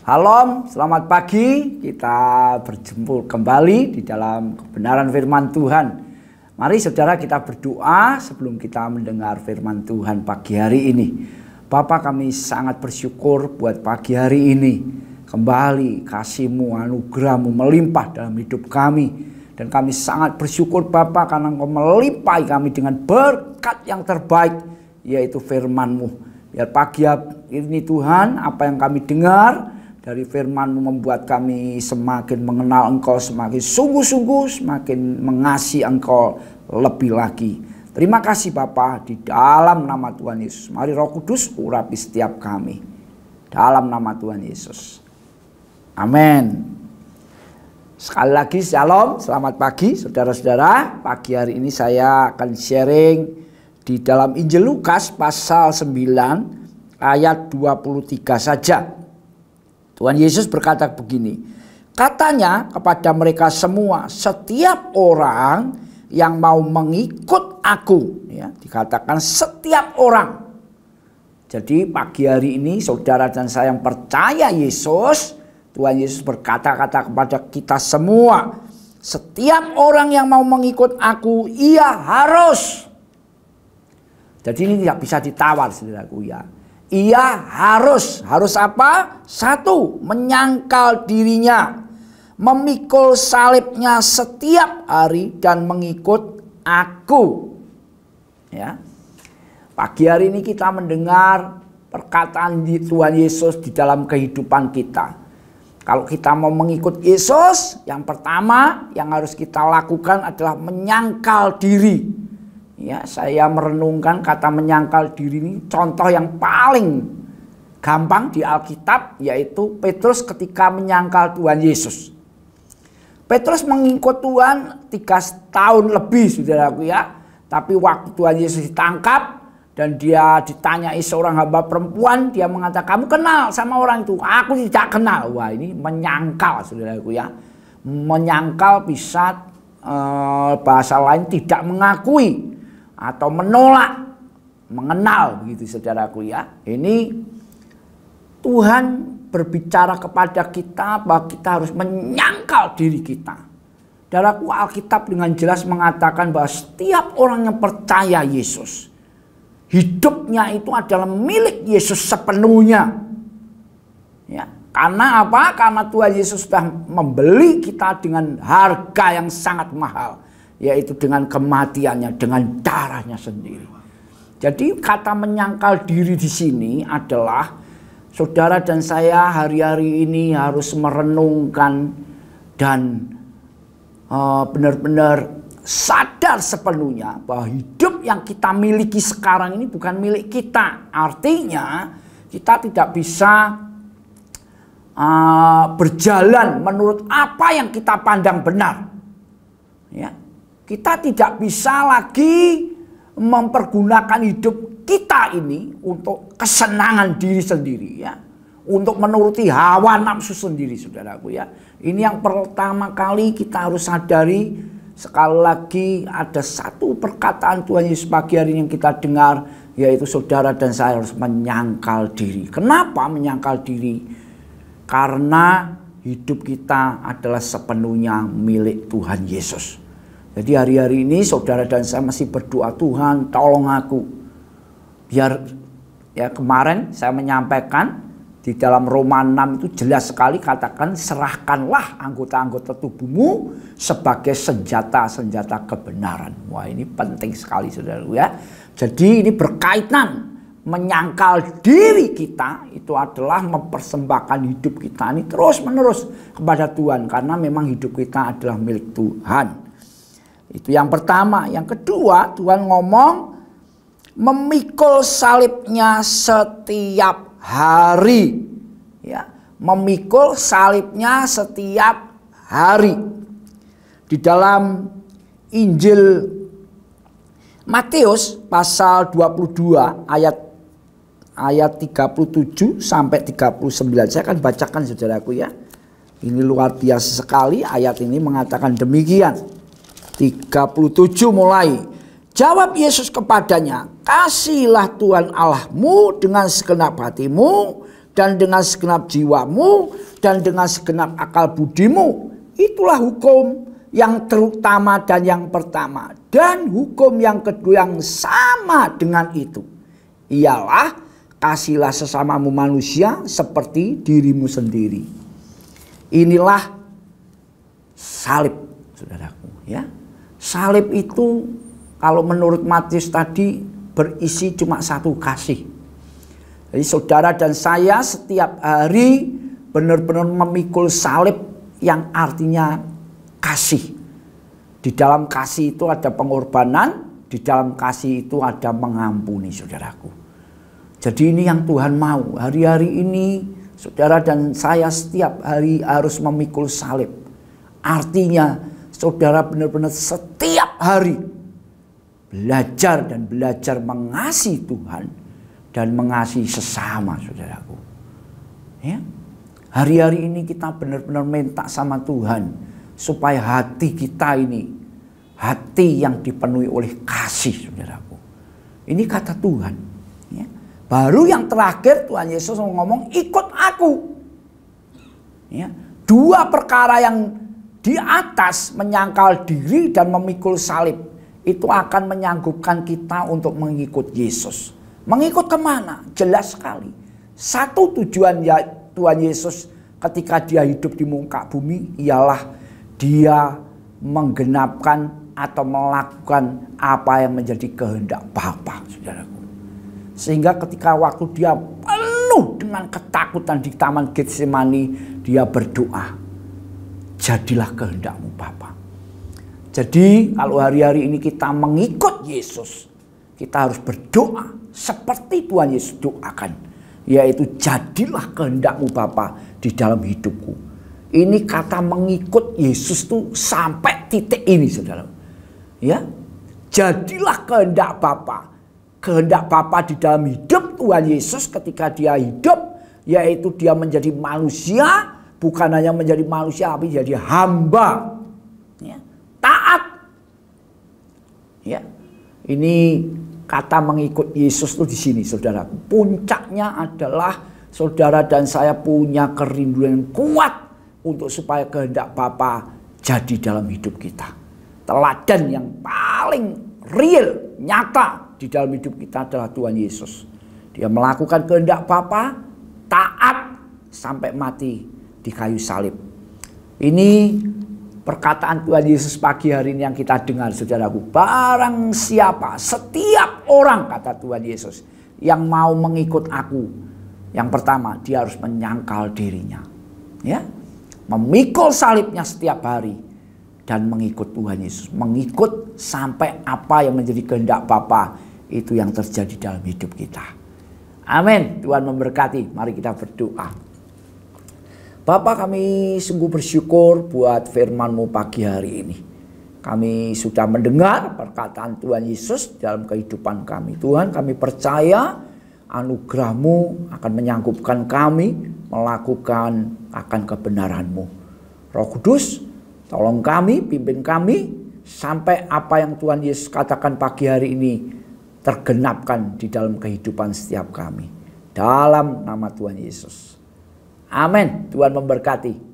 Shalom, selamat pagi. Kita berjumpa kembali di dalam kebenaran firman Tuhan. Mari saudara kita berdoa sebelum kita mendengar firman Tuhan pagi hari ini. Bapa, kami sangat bersyukur buat pagi hari ini. Kembali kasih-Mu, anugerah-Mu melimpah dalam hidup kami. Dan kami sangat bersyukur Bapa karena Engkau melimpahi kami dengan berkat yang terbaik, yaitu firman-Mu. Biar pagi ini Tuhan, apa yang kami dengar dari firman-Mu membuat kami semakin mengenal Engkau, semakin sungguh-sungguh, semakin mengasihi Engkau lebih lagi. Terima kasih Bapa, di dalam nama Tuhan Yesus. Mari Roh Kudus urapi setiap kami. Dalam nama Tuhan Yesus. Amin. Sekali lagi shalom, selamat pagi saudara-saudara. Pagi hari ini saya akan sharing di dalam Injil Lukas pasal 9 ayat 23 saja. Tuhan Yesus berkata begini, katanya kepada mereka semua, setiap orang yang mau mengikut aku, ya, dikatakan setiap orang. Jadi pagi hari ini saudara dan saya yang percaya Yesus, Tuhan Yesus berkata-kata kepada kita semua, setiap orang yang mau mengikut aku, ia harus. Jadi ini tidak bisa ditawar saudaraku ya. Ia harus apa? Satu, menyangkal dirinya, memikul salibnya setiap hari dan mengikut aku. Ya. Pagi hari ini kita mendengar perkataan Tuhan Yesus di dalam kehidupan kita. Kalau kita mau mengikut Yesus, yang pertama yang harus kita lakukan adalah menyangkal diri. Ya, saya merenungkan kata menyangkal diri ini contoh yang paling gampang di Alkitab, yaitu Petrus ketika menyangkal Tuhan Yesus. Petrus mengikut Tuhan 3 tahun lebih saudaraku ya. Tapi waktu Tuhan Yesus ditangkap dan dia ditanyai seorang hamba perempuan, dia mengatakan, kamu kenal sama orang itu? Aku tidak kenal. Wah, ini menyangkal saudaraku ya. Menyangkal bisa bahasa lain tidak mengakui atau menolak, mengenal begitu saudaraku ya. Ini Tuhan berbicara kepada kita bahwa kita harus menyangkal diri kita. Saudaraku, Alkitab dengan jelas mengatakan bahwa setiap orang yang percaya Yesus, hidupnya itu adalah milik Yesus sepenuhnya. Ya, karena apa? Karena Tuhan Yesus sudah membeli kita dengan harga yang sangat mahal, yaitu dengan kematiannya, dengan darahnya sendiri. Jadi kata menyangkal diri di sini adalah saudara dan saya hari-hari ini harus merenungkan dan benar-benar sadar sepenuhnya bahwa hidup yang kita miliki sekarang ini bukan milik kita. Artinya kita tidak bisa berjalan menurut apa yang kita pandang benar. Ya. Kita tidak bisa lagi mempergunakan hidup kita ini untuk kesenangan diri sendiri ya. Untuk menuruti hawa nafsu sendiri saudaraku ya. Ini yang pertama kali kita harus sadari. Sekali lagi ada satu perkataan Tuhan Yesus pagi hari ini yang kita dengar, yaitu saudara dan saya harus menyangkal diri. Kenapa menyangkal diri? Karena hidup kita adalah sepenuhnya milik Tuhan Yesus. Jadi hari-hari ini saudara dan saya masih berdoa, Tuhan tolong aku. Biar ya kemarin saya menyampaikan di dalam Roma 6 itu jelas sekali katakan serahkanlah anggota-anggota tubuhmu sebagai senjata-senjata kebenaran. Wah, ini penting sekali saudara ya. Jadi ini berkaitan menyangkal diri kita itu adalah mempersembahkan hidup kita ini terus menerus kepada Tuhan. Karena memang hidup kita adalah milik Tuhan. Itu yang pertama. Yang kedua, Tuhan ngomong memikul salibnya setiap hari. Ya, memikul salibnya setiap hari. Di dalam Injil Matius pasal 22 ayat 37 sampai 39. Saya akan bacakan saudaraku ya. Ini luar biasa sekali, ayat ini mengatakan demikian. 37 mulai. Jawab Yesus kepadanya, kasihilah Tuhan Allahmu dengan segenap hatimu, dan dengan segenap jiwamu, dan dengan segenap akal budimu. Itulah hukum yang terutama dan yang pertama. Dan hukum yang kedua yang sama dengan itu ialah kasihlah sesamamu manusia seperti dirimu sendiri. Inilah salib, saudaraku, ya. Salib itu kalau menurut Matius tadi berisi cuma satu, kasih. Jadi saudara dan saya setiap hari benar-benar memikul salib yang artinya kasih. Di dalam kasih itu ada pengorbanan, di dalam kasih itu ada mengampuni, saudaraku. Jadi ini yang Tuhan mau. Hari-hari ini saudara dan saya setiap hari harus memikul salib. Artinya saudara benar-benar setiap hari belajar dan belajar mengasihi Tuhan dan mengasihi sesama, saudaraku. Ya. Hari-hari ini kita benar-benar minta sama Tuhan supaya hati kita ini hati yang dipenuhi oleh kasih, saudaraku. Ini kata Tuhan. Ya. Baru yang terakhir Tuhan Yesus ngomong, ikut aku. Ya. Dua perkara yang di atas, menyangkal diri dan memikul salib, itu akan menyanggupkan kita untuk mengikut Yesus. Mengikut kemana? Jelas sekali. Satu tujuan ya Tuhan Yesus ketika dia hidup di muka bumi ialah dia menggenapkan atau melakukan apa yang menjadi kehendak Bapa, saudaraku. Sehingga ketika waktu dia penuh dengan ketakutan di Taman Getsemani, dia berdoa, jadilah kehendakmu Bapa. Jadi kalau hari-hari ini kita mengikut Yesus, kita harus berdoa seperti Tuhan Yesus doakan, yaitu jadilah kehendakmu Bapa di dalam hidupku. Ini kata mengikut Yesus tuh sampai titik ini, saudara. Ya, jadilah kehendak Bapa. Kehendak Bapa di dalam hidup Tuhan Yesus ketika dia hidup, yaitu dia menjadi manusia, bukan hanya menjadi manusia tapi jadi hamba. Ya, taat. Ya. Ini kata mengikut Yesus itu di sini, saudara. Puncaknya adalah saudara dan saya punya kerinduan yang kuat untuk supaya kehendak Bapa jadi dalam hidup kita. Teladan yang paling real, nyata di dalam hidup kita adalah Tuhan Yesus. Dia melakukan kehendak Bapa, taat sampai mati di kayu salib. Ini perkataan Tuhan Yesus pagi hari ini yang kita dengar, saudaraku. Barang siapa, setiap orang, kata Tuhan Yesus, yang mau mengikut aku, yang pertama dia harus menyangkal dirinya, ya, memikul salibnya setiap hari dan mengikut Tuhan Yesus, mengikut sampai apa yang menjadi kehendak Bapa itu yang terjadi dalam hidup kita. Amin. Tuhan memberkati. Mari kita berdoa. Bapa, kami sungguh bersyukur buat firman-Mu pagi hari ini. Kami sudah mendengar perkataan Tuhan Yesus dalam kehidupan kami. Tuhan, kami percaya anugerah-Mu akan menyangkupkan kami melakukan akan kebenaran-Mu. Roh Kudus, tolong kami, pimpin kami sampai apa yang Tuhan Yesus katakan pagi hari ini tergenapkan di dalam kehidupan setiap kami. Dalam nama Tuhan Yesus. Amin. Tuhan memberkati.